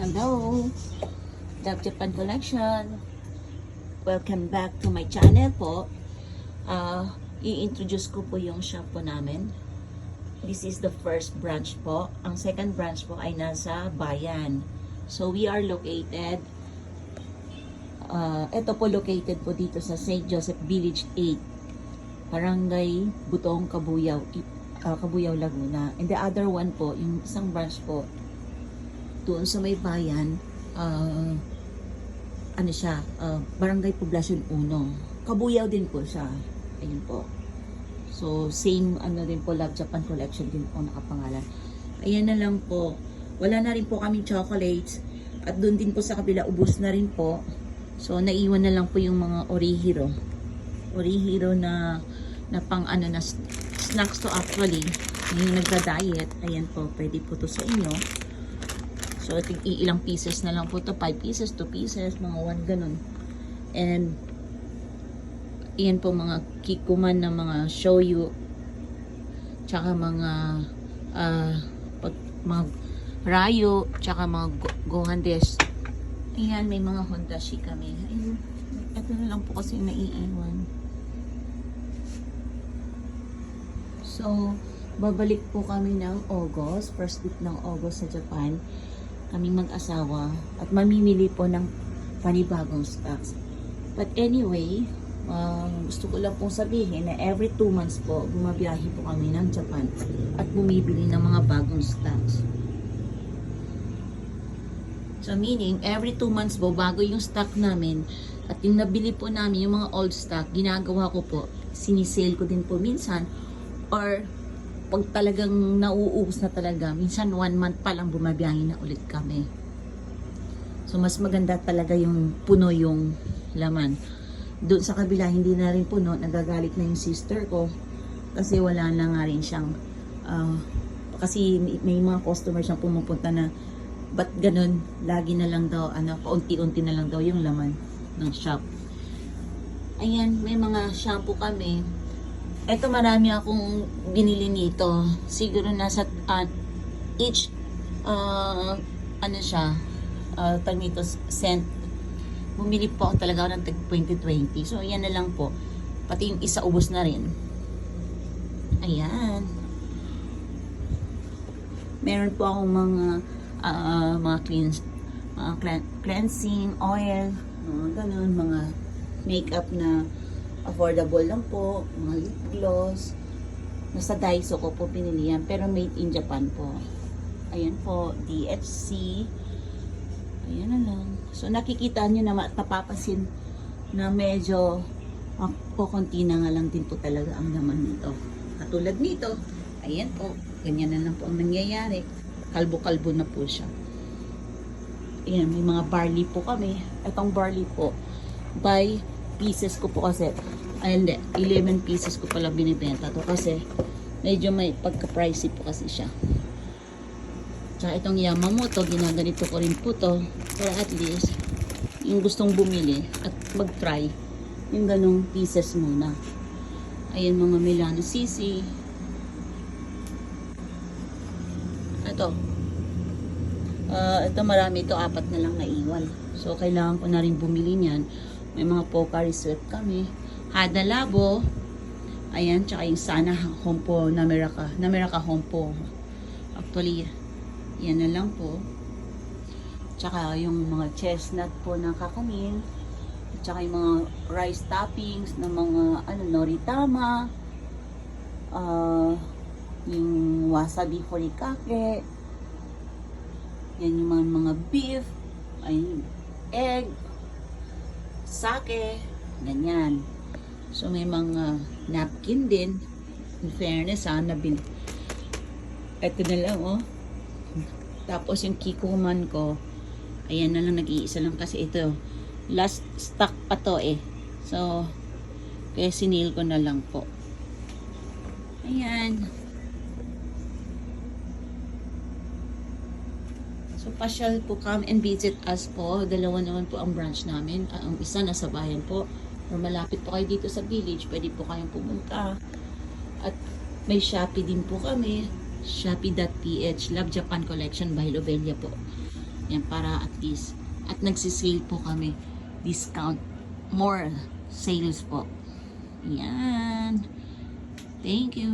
Hello, Love Japan Collection. Welcome back to my channel po. I-introduce ko po yung shop po namin. This is the first branch po. Ang second branch po ay nasa Bayan. So we are located, ito po located po dito sa St. Joseph Village 8, Barangay Butong, Kabuyaw, Laguna. And the other one po, yung isang branch po, doon sa may bayan, Barangay Poblacion 1. Kabuyaw din po siya. Ayun po. So, same din po, Love Japan Collection din po nakapangalan. Ayan na lang po. Wala na rin po kaming chocolates. At doon din po sa kabila, ubos na rin po. So, naiwan na lang po yung mga Orihiro. Orihiro na pang na snacks to actually. Yung nagda-diet. Ayan po, pwede po to sa inyo. So, ilang pieces na lang po to. 5 pieces, 2 pieces, mga 1 ganun. And, iyan po mga kikuman na mga shoyu. Tsaka mga, mga rayo. Tsaka mga gohandes. Ayan, may mga hondashi kami. Ayun, ito na lang po kasi naiiwan. So, babalik po kami ng August. First week ng August sa Japan. Kaming mag-asawa at mamimili po ng panibagong stocks. But anyway, gusto ko lang pong sabihin na every 2 months po, bumabiyahe po kami ng Japan at bumibili ng mga bagong stocks. So meaning, every 2 months po, bago yung stock namin at yung nabili po namin, yung mga old stock, ginagawa ko po, sinisale ko din po minsan or pag talagang nauubos na talaga, minsan 1 month pa lang bumabiyahe na ulit kami. So, mas maganda talaga yung puno yung laman. Doon sa kabila, hindi na rin puno. Nagagalit na yung sister ko. Kasi wala na nga rin siyang, kasi may mga customer siyang pumupunta na, ba't ganun? Lagi na lang daw, paunti-unti na lang daw yung laman ng shop. Ayan, may mga shampoo kami. Ito marami akong binili nito. Siguro nasa each tag nito scent. Bumili po ako talaga ng tag 2020. So yan na lang po. Pati yung isa ubos na rin. Ayan. Meron po akong mga cleansing oil, ganun, mga makeup na affordable lang po, mga lip gloss. Nasa Daiso ko po pinili yan, pero made in Japan po. Ayan po, DHC. Ayan na lang. So nakikita nyo na mapapasin na medyo konti na nga lang din po talaga ang laman nito. Katulad nito, ayan po, ganyan na lang po ang nangyayari. Kalbo-kalbo na po siya. Ayan, may mga barley po kami. Itong barley po, by pieces ko po kasi, ay hindi, 11 pieces ko pala binibenta to kasi medyo may pagka-pricey po kasi siya. Tsaka itong Yamamoto, ginaganito ko rin po to para at least yung gustong bumili at mag-try yung ganong pieces muna. Ayan, mga Milano Sisi. Ito marami ito, 4 na lang naiwan. So kailangan ko na rin bumili niyan. May mga Pocari Sweat kami. Hada Labo. Ayan, tsaka yung Sana Home po, Nameraka Home po. Actually, yan na lang po. Tsaka yung mga chestnut po na kakanin. Tsaka yung mga rice toppings ng mga Noritama. Yung wasabi furikake. Yan yung mga beef. Ayun, egg. Sake, ganyan. So may mga napkin din. In fairness, nabil. Ito na lang, oh. Tapos yung kikuman ko, ayan na lang, nag-iisa lang kasi ito. Last stock pa to eh. So, kaya sinil ko na lang po. Ayan. So, pasyal po, come and visit us po. Dalawa naman po ang branch namin. Ang isa nasa bayan po. Or malapit po kayo dito sa village, pwede po kayong pumunta. At may Shopee din po kami. Shopee.ph, Love Japan Collection by Lobelia po. Yan, para at least. At nagsisale po kami. Discount. More sales po. Yan. Thank you.